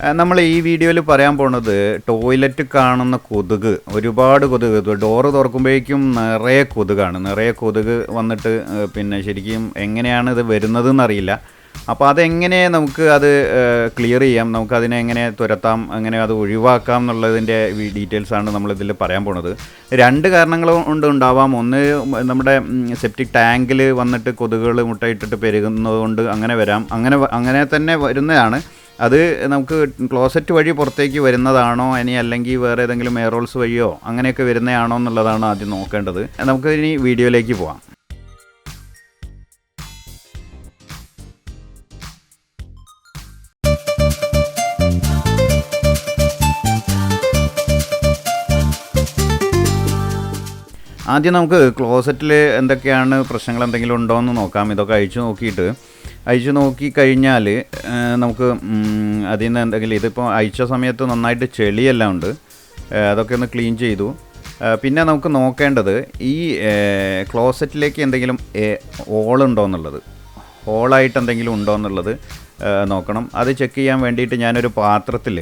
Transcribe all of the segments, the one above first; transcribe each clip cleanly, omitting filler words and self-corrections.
നമ്മൾ ഈ വീഡിയോയിൽ പറയാൻ പോണത് ടോയ്ലറ്റ് കാണുന്ന കൊതുക്, ഒരുപാട് കൊതുക്. ഡോറ് തുറക്കുമ്പോഴേക്കും നിറയെ കൊതുക് വന്നിട്ട് പിന്നെ ശരിക്കും എങ്ങനെയാണ് ഇത് വരുന്നതെന്നറിയില്ല. അപ്പോൾ അതെങ്ങനെ നമുക്ക് അത് ക്ലിയർ ചെയ്യാം, നമുക്കതിനെ എങ്ങനെ തുരത്താം, എങ്ങനെ അത് ഒഴിവാക്കാം എന്നുള്ളതിൻ്റെ ഡീറ്റെയിൽസാണ് നമ്മളിതിൽ പറയാൻ പോണത്. 2 കാരണങ്ങൾ കൊണ്ട് ഉണ്ടാവാം. ഒന്ന്, നമ്മുടെ സെപ്റ്റിക് ടാങ്കിൽ വന്നിട്ട് കൊതുകുകൾ മുട്ടയിട്ടിട്ട് പെരുകുന്നത് കൊണ്ട് അങ്ങനെ വരാം. അങ്ങനെ തന്നെ വരുന്നതാണ്. അത് നമുക്ക് ക്ലോസറ്റ് വഴി പുറത്തേക്ക് വരുന്നതാണോ ഇനി അല്ലെങ്കിൽ വേറെ ഏതെങ്കിലും എയറോൾസ് വഴിയോ അങ്ങനെയൊക്കെ വരുന്നതാണോ എന്നുള്ളതാണ് ആദ്യം നോക്കേണ്ടത്. നമുക്ക് ഇനി വീഡിയോയിലേക്ക് പോവാം. ആദ്യം നമുക്ക് ക്ലോസറ്റിൽ എന്തൊക്കെയാണ് പ്രശ്നങ്ങൾ എന്തെങ്കിലും ഉണ്ടോ എന്ന് നോക്കാം. ഇതൊക്കെ അഴിച്ചു നോക്കിക്കഴിഞ്ഞാൽ നമുക്ക് അതിൽ നിന്ന് എന്തെങ്കിലും, ഇതിപ്പോൾ അഴിച്ച സമയത്ത് നന്നായിട്ട് ചെളിയെല്ലാം ഉണ്ട്, അതൊക്കെ ഒന്ന് ക്ലീൻ ചെയ്തു. പിന്നെ നമുക്ക് നോക്കേണ്ടത് ഈ ക്ലോസറ്റിലേക്ക് എന്തെങ്കിലും ഹോളുണ്ടോ എന്നുള്ളത്, ഹോളായിട്ട് എന്തെങ്കിലും ഉണ്ടോ എന്നുള്ളത് നോക്കണം. അത് ചെക്ക് ചെയ്യാൻ വേണ്ടിയിട്ട് ഞാനൊരു പാത്രത്തിൽ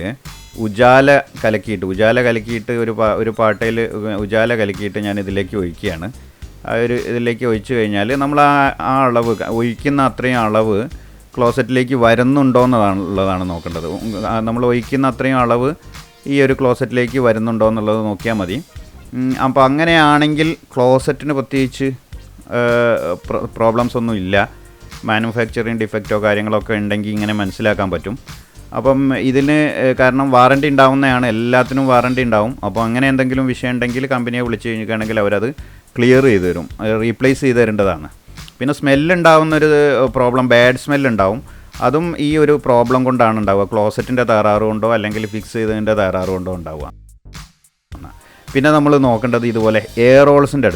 ഉജാല കലക്കിയിട്ട് ഒരു പാട്ടയിൽ ഉജാല കലക്കിയിട്ട് ഞാൻ ഇതിലേക്ക് ഒഴിക്കുകയാണ്. ഇതിലേക്ക് ഒഴിച്ചു കഴിഞ്ഞാൽ നമ്മൾ ആ അളവ്, ഒഴിക്കുന്ന അത്രയും അളവ് ക്ലോസറ്റിലേക്ക് വരുന്നുണ്ടോ എന്നുള്ളതാണ് നോക്കേണ്ടത്. നമ്മൾ ഒഴിക്കുന്ന അത്രയും അളവ് ഈ ഒരു ക്ലോസറ്റിലേക്ക് വരുന്നുണ്ടോ എന്നുള്ളത് നോക്കിയാൽ മതി. അപ്പോൾ അങ്ങനെയാണെങ്കിൽ ക്ലോസറ്റിന് പ്രത്യേകിച്ച് പ്രോബ്ലംസ് ഒന്നും ഇല്ല. മാനുഫാക്ചറിങ് ഡിഫക്റ്റോ കാര്യങ്ങളൊക്കെ ഉണ്ടെങ്കിൽ ഇങ്ങനെ മനസ്സിലാക്കാൻ പറ്റും. അപ്പം ഇതിന് കാരണം വാറണ്ടി ഉണ്ടാവുന്നതാണ്, എല്ലാത്തിനും വാറണ്ടി ഉണ്ടാവും. അപ്പോൾ അങ്ങനെ എന്തെങ്കിലും വിഷയം ഉണ്ടെങ്കിൽ കമ്പനിയെ വിളിച്ച് കഴിഞ്ഞിട്ടാണെങ്കിൽ അവരത് ക്ലിയർ ചെയ്ത് തരും, റീപ്ലേസ് ചെയ്ത് തരേണ്ടതാണ്. പിന്നെ സ്മെല്ലുണ്ടാവുന്നൊരു പ്രോബ്ലം, ബാഡ് സ്മെല്ലുണ്ടാവും. അതും ഈ ഒരു പ്രോബ്ലം കൊണ്ടാണ് ഉണ്ടാവുക. ക്ലോസറ്റിൻ്റെ തകരാറ് കൊണ്ടോ അല്ലെങ്കിൽ ഫിക്സ് ചെയ്തതിൻ്റെ തകരാറ് കൊണ്ടോ ഉണ്ടാവുക. പിന്നെ നമ്മൾ നോക്കേണ്ടത് ഇതുപോലെ എയറോൾസിൻ്റെ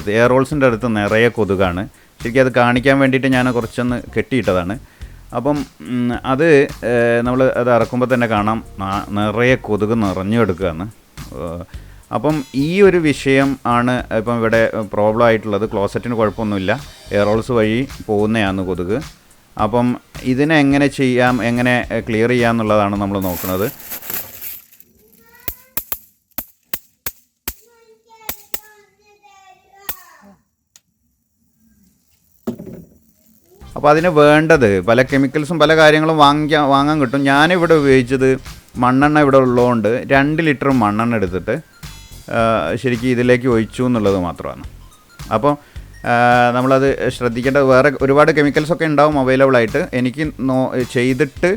അടുത്ത് നിറയെ കൊതുകാണ്. ശരിക്കും അത് കാണിക്കാൻ വേണ്ടിയിട്ട് ഞാൻ കുറച്ചൊന്ന് കെട്ടിയിട്ടതാണ്. അപ്പം അത് നമ്മൾ അത് ഇറക്കുമ്പോൾ തന്നെ കാണാം നിറയെ കൊതുക് നിറഞ്ഞു കിടക്കുകയാണ്. അപ്പം ഈ ഒരു വിഷയം ആണ് ഇപ്പം ഇവിടെ പ്രോബ്ലം ആയിട്ടുള്ളത്. ക്ലോസറ്റിന് കുഴപ്പമൊന്നുമില്ല, എയറോൾസ് വഴി പോകുന്നതാണ് കൊതുക്. അപ്പം ഇതിനെ എങ്ങനെ ചെയ്യാം, എങ്ങനെ ക്ലിയർ ചെയ്യാം എന്നുള്ളതാണ് നമ്മൾ നോക്കുന്നത്. അപ്പോൾ അതിന് വേണ്ടത് പല കെമിക്കൽസും പല കാര്യങ്ങളും വാങ്ങാൻ കിട്ടും. ഞാനിവിടെ ഉപയോഗിച്ചത് മണ്ണെണ്ണ ഇവിടെ ഉള്ളതുകൊണ്ട് 2 ലിറ്റർ മണ്ണെണ്ണ എടുത്തിട്ട് ശരിക്കും ഇതിലേക്ക് ഒഴിച്ചു എന്നുള്ളത് മാത്രമാണ്. അപ്പോൾ നമ്മളത് ശ്രദ്ധിക്കേണ്ടത്, വേറെ ഒരുപാട് കെമിക്കൽസൊക്കെ ഉണ്ടാവും അവൈലബിളായിട്ട്. എനിക്ക് ചെയ്തിട്ട്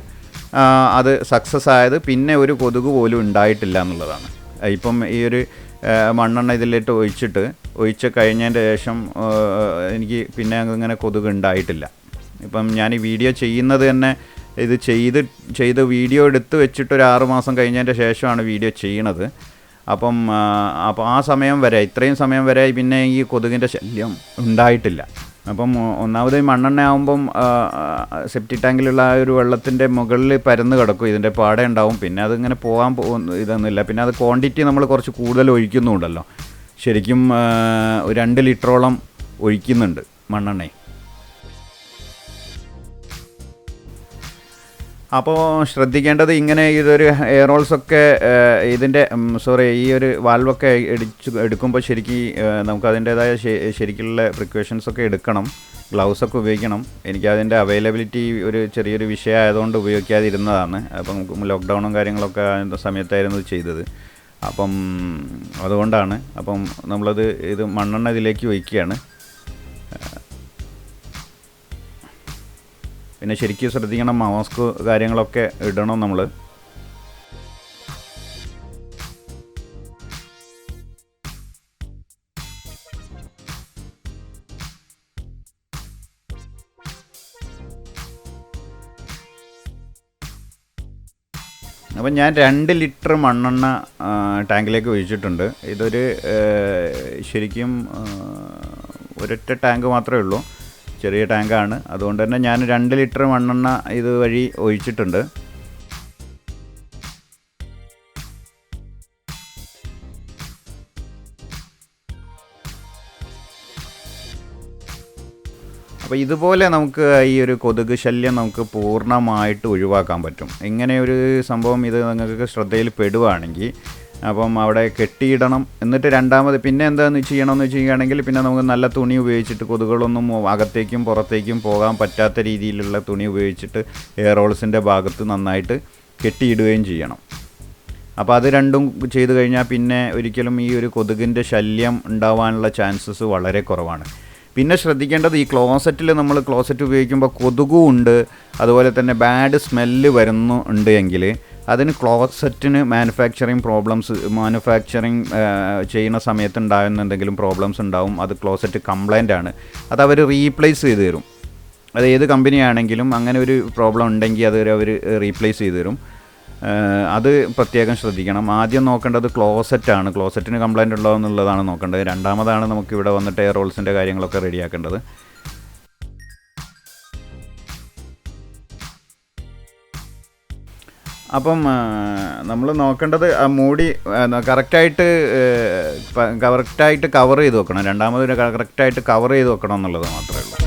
അത് സക്സസ് ആയത് പിന്നെ ഒരു കൊതുക് പോലും ഉണ്ടായിട്ടില്ല എന്നുള്ളതാണ്. ഇപ്പം ഈ ഒരു മണ്ണെണ്ണ ഇതിലിട്ട് ഒഴിച്ച് കഴിഞ്ഞതിൻ്റെ ശേഷം എനിക്ക് പിന്നെ അങ്ങനെ കൊതുക് ഉണ്ടായിട്ടില്ല. ഇപ്പം ഞാൻ ഈ വീഡിയോ ചെയ്യുന്നത് തന്നെ ഇത് ചെയ്ത് വീഡിയോ എടുത്ത് വെച്ചിട്ട് ഒരു 6 മാസം കഴിഞ്ഞതിൻ്റെ ശേഷമാണ് വീഡിയോ ചെയ്യണത്. അപ്പോൾ ആ സമയം വരെ, ഇത്രയും സമയം വരെ പിന്നെ ഈ കൊതുകിൻ്റെ ശല്യം ഉണ്ടായിട്ടില്ല. അപ്പം ഒന്നാമത് മണ്ണെണ്ണ ആകുമ്പം സെപ്റ്റിക് ടാങ്കിലുള്ള ആ ഒരു വെള്ളത്തിൻ്റെ മുകളിൽ പരന്ന് കിടക്കും, ഇതിൻ്റെ പാട ഉണ്ടാവും. പിന്നെ അതിങ്ങനെ പോകാൻ ഇതൊന്നുമില്ല. പിന്നെ അത് ക്വാണ്ടിറ്റി നമ്മൾ കുറച്ച് കൂടുതൽ ഒഴിക്കുന്നുണ്ടല്ലോ, ശരിക്കും 2 ലിറ്ററോളം ഒഴിക്കുന്നുണ്ട് മണ്ണെണ്ണ. അപ്പോൾ ശ്രദ്ധിക്കേണ്ടത്, ഇങ്ങനെ ഇതൊരു എയറോൾസൊക്കെ ഇതിൻ്റെ ഈ ഒരു വാൽവൊക്കെ എടുക്കുമ്പോൾ ശരിക്കും നമുക്കതിൻ്റേതായ ശരിക്കുള്ള പ്രിക്കോഷൻസൊക്കെ എടുക്കണം, ഗ്ലൗസൊക്കെ ഉപയോഗിക്കണം. എനിക്കതിൻ്റെ അവൈലബിലിറ്റി ഒരു ചെറിയൊരു വിഷയമായതുകൊണ്ട് ഉപയോഗിക്കാതിരുന്നതാണ്. അപ്പം ലോക്ക്ഡൗണും കാര്യങ്ങളൊക്കെ സമയത്തായിരുന്നു ചെയ്തത്. അപ്പം അതുകൊണ്ടാണ്. അപ്പം ഇത് മണ്ണെണ്ണ ഇതിലേക്ക് ഒഴിക്കുകയാണ്. പിന്നെ ശരിക്കും ശ്രദ്ധിക്കണം, മാസ്ക് കാര്യങ്ങളൊക്കെ ഇടണം നമ്മൾ. അപ്പം ഞാൻ 2 ലിറ്റർ മണ്ണെണ്ണ ടാങ്കിലേക്ക് ഒഴിച്ചിട്ടുണ്ട്. ഇതൊരു ശരിക്കും ഒരൊറ്റ ടാങ്ക് മാത്രമേ ഉള്ളൂ, ചെറിയ ടാങ്കാണ്. അതുകൊണ്ട് തന്നെ ഞാൻ 2 ലിറ്റർ മണ്ണെണ്ണ ഇതുവഴി ഒഴിച്ചിട്ടുണ്ട്. അപ്പോൾ ഇതുപോലെ നമുക്ക് ഈ ഒരു കൊതുക് ശല്യം നമുക്ക് പൂർണ്ണമായിട്ട് ഒഴിവാക്കാൻ പറ്റും. ഇങ്ങനെ ഒരു സംഭവം ഇത് നിങ്ങൾക്ക് ശ്രദ്ധയിൽ പെടുവാണെങ്കിൽ അപ്പം അവിടെ കെട്ടിയിടണം. എന്നിട്ട് രണ്ടാമത് പിന്നെ എന്താണെന്ന് ചെയ്യണമെന്ന് വെച്ച് കഴിഞ്ഞാണെങ്കിൽ പിന്നെ നമുക്ക് നല്ല തുണി ഉപയോഗിച്ചിട്ട് കൊതുകുകളൊന്നും അകത്തേക്കും പുറത്തേക്കും പോകാൻ പറ്റാത്ത രീതിയിലുള്ള തുണി ഉപയോഗിച്ചിട്ട് എയർ ഹോൾസിൻ്റെ ഭാഗത്ത് നന്നായിട്ട് കെട്ടിയിടുകയും ചെയ്യണം. അപ്പോൾ അത് രണ്ടും ചെയ്ത് കഴിഞ്ഞാൽ പിന്നെ ഒരിക്കലും ഈ ഒരു കൊതുകിൻ്റെ ശല്യം ഉണ്ടാവാനുള്ള ചാൻസസ് വളരെ കുറവാണ്. പിന്നെ ശ്രദ്ധിക്കേണ്ടത് ഈ ക്ലോസറ്റിൽ നമ്മൾ ക്ലോസറ്റ് ഉപയോഗിക്കുമ്പോൾ കൊതുകും ഉണ്ട്, അതുപോലെ തന്നെ ബാഡ് സ്മെല്ല് വരുന്നുണ്ട് എങ്കിൽ അതിന് ക്ലോസറ്റിന് മാനുഫാക്ചറിങ് ചെയ്യുന്ന സമയത്ത് ഉണ്ടാകുന്ന എന്തെങ്കിലും പ്രോബ്ലംസ് ഉണ്ടാവും. അത് ക്ലോസറ്റ് കംപ്ലൈൻ്റ് ആണ്. അത് അവർ റീപ്ലേസ് ചെയ്ത് തരും. അത് ഏത് കമ്പനിയാണെങ്കിലും അങ്ങനെ ഒരു പ്രോബ്ലം ഉണ്ടെങ്കിൽ അത് അവർ റീപ്ലേസ് ചെയ്ത് തരും. അത് പ്രത്യേകം ശ്രദ്ധിക്കണം. ആദ്യം നോക്കേണ്ടത് ക്ലോസറ്റാണ്. ക്ലോസറ്റിന് കംപ്ലൈൻറ്റ് ഉണ്ടോ എന്നുള്ളതാണ് നോക്കേണ്ടത്. രണ്ടാമതാണ് നമുക്ക് ഇവിടെ വന്നിട്ട് എയർ ഹോൾസിൻ്റെ കാര്യങ്ങളൊക്കെ റെഡിയാക്കേണ്ടത്. അപ്പം നമ്മൾ നോക്കേണ്ടത് ആ മൂടി കറക്റ്റായിട്ട് കവർ ചെയ്ത് വെക്കണം. രണ്ടാമത് കറക്റ്റായിട്ട് കവർ ചെയ്ത് വെക്കണം എന്നുള്ളത് മാത്രമേ ഉള്ളൂ.